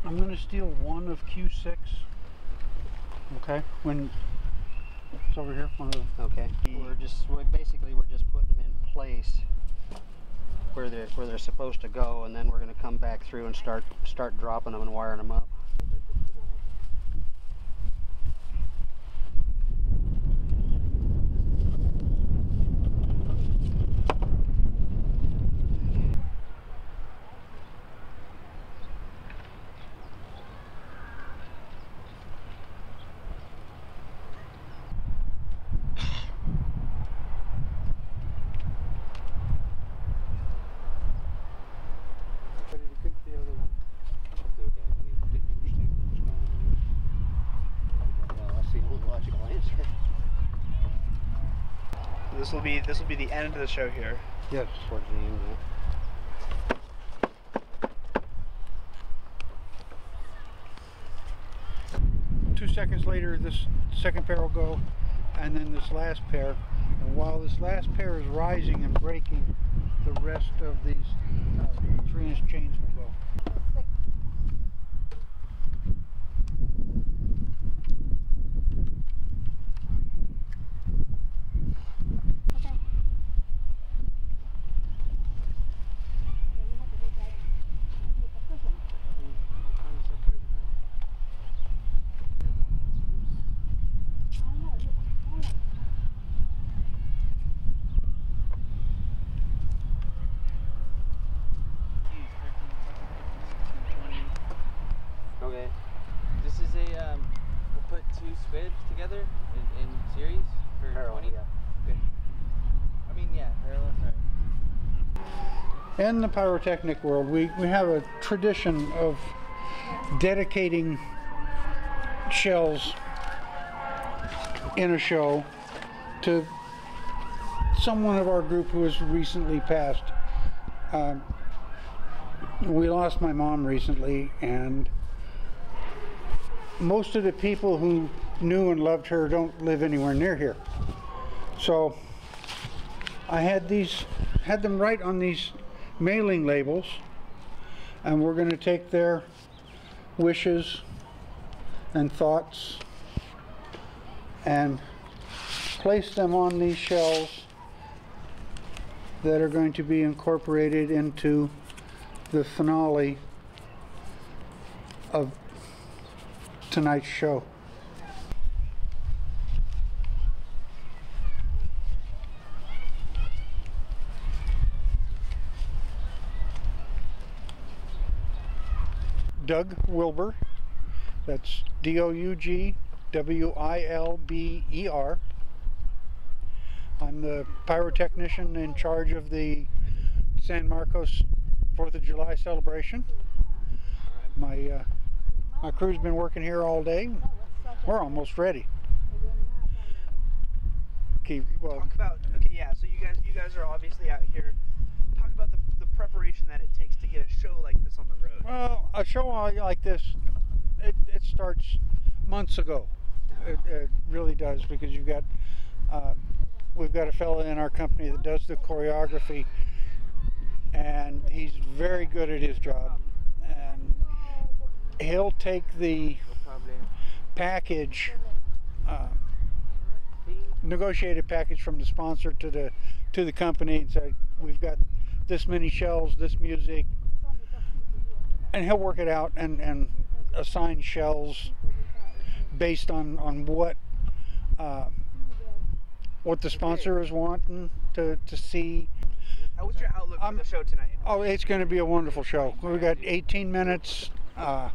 I'm going to steal one of Q6. Okay, when it's over here. One of them. Okay. Basically we're just putting them in place where they're supposed to go, and then we're going to come back through and start dropping them and wiring them up. This will be the end of the show here. Yes. Towards the end, yeah. 2 seconds later, this second pair will go, and then this last pair. And while this last pair is rising and breaking, the rest of these 3-inch chains will go. Okay. This is a, we'll put 2 squids together in series for Parallel, 20? yeah. Good. I mean, yeah, parallel, sorry. In the pyrotechnic world, we have a tradition of dedicating shells in a show to someone of our group who has recently passed. We lost my mom recently, and most of the people who knew and loved her don't live anywhere near here. So I had them write on these mailing labels, and we're going to take their wishes and thoughts and place them on these shells that are going to be incorporated into the finale of tonight's show. Doug Wilber, that's D-O-U-G-W-I-L-B-E-R. I'm the pyrotechnician in charge of the San Marcos 4th of July celebration. My crew's been working here all day. We're almost ready. Okay, well, Talk about, okay, yeah, so you guys are obviously out here. Talk about the preparation that it takes to get a show like this on the road. well, a show like this, it starts months ago. It really does, because you've got we've got a fellow in our company that does the choreography, and he's very good at his job, and he'll take the package, negotiated package from the sponsor to the company, and say, we've got this many shells, this music, and he'll work it out and assign shells based on what the sponsor is wanting to see. What's your outlook for the show tonight? Oh, it's going to be a wonderful show. We've got 18 minutes. I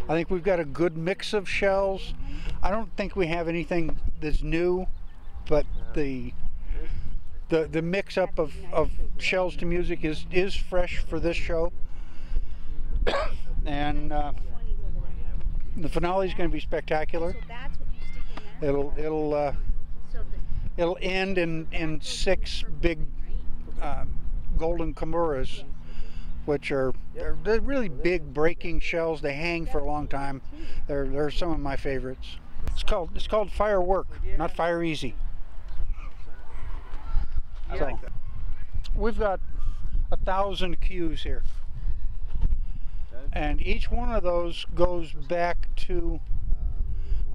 think we've got a good mix of shells. I don't think we have anything that's new, but the mix up of shells to music is fresh for this show. And the finale is going to be spectacular. It'll end in 6 big golden kimuras, which are they're really big breaking shells. They hang for a long time. They're some of my favorites. It's called firework, not fire easy. So we've got 1,000 cues here, And each one of those goes back to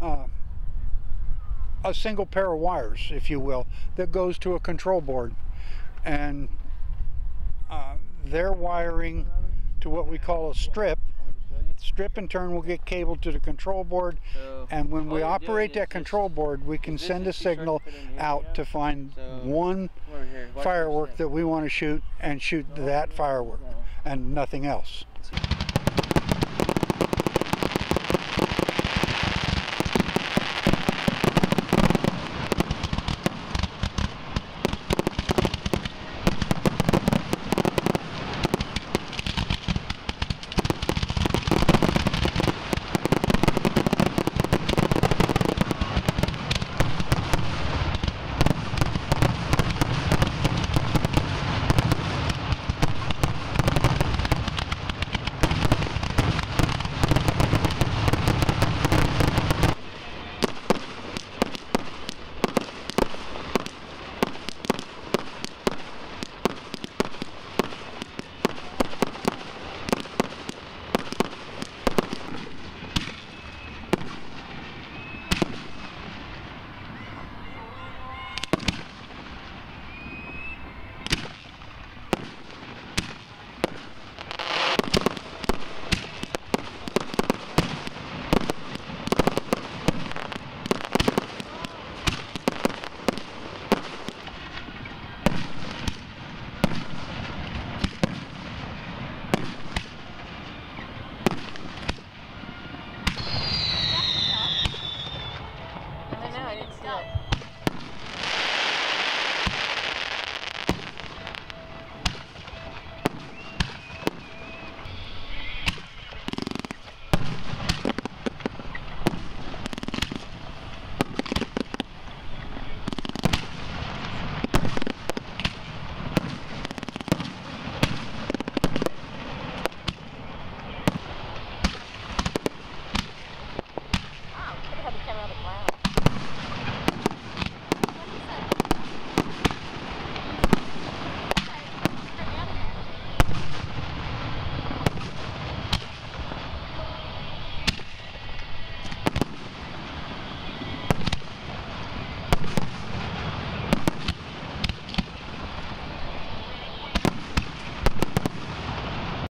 a single pair of wires, if you will, that goes to a control board. And they're wiring to what we call a strip. Strip in turn will get cabled to the control board, and when we operate that control board, we can send a signal out to find one firework that we want to shoot and shoot that firework and nothing else.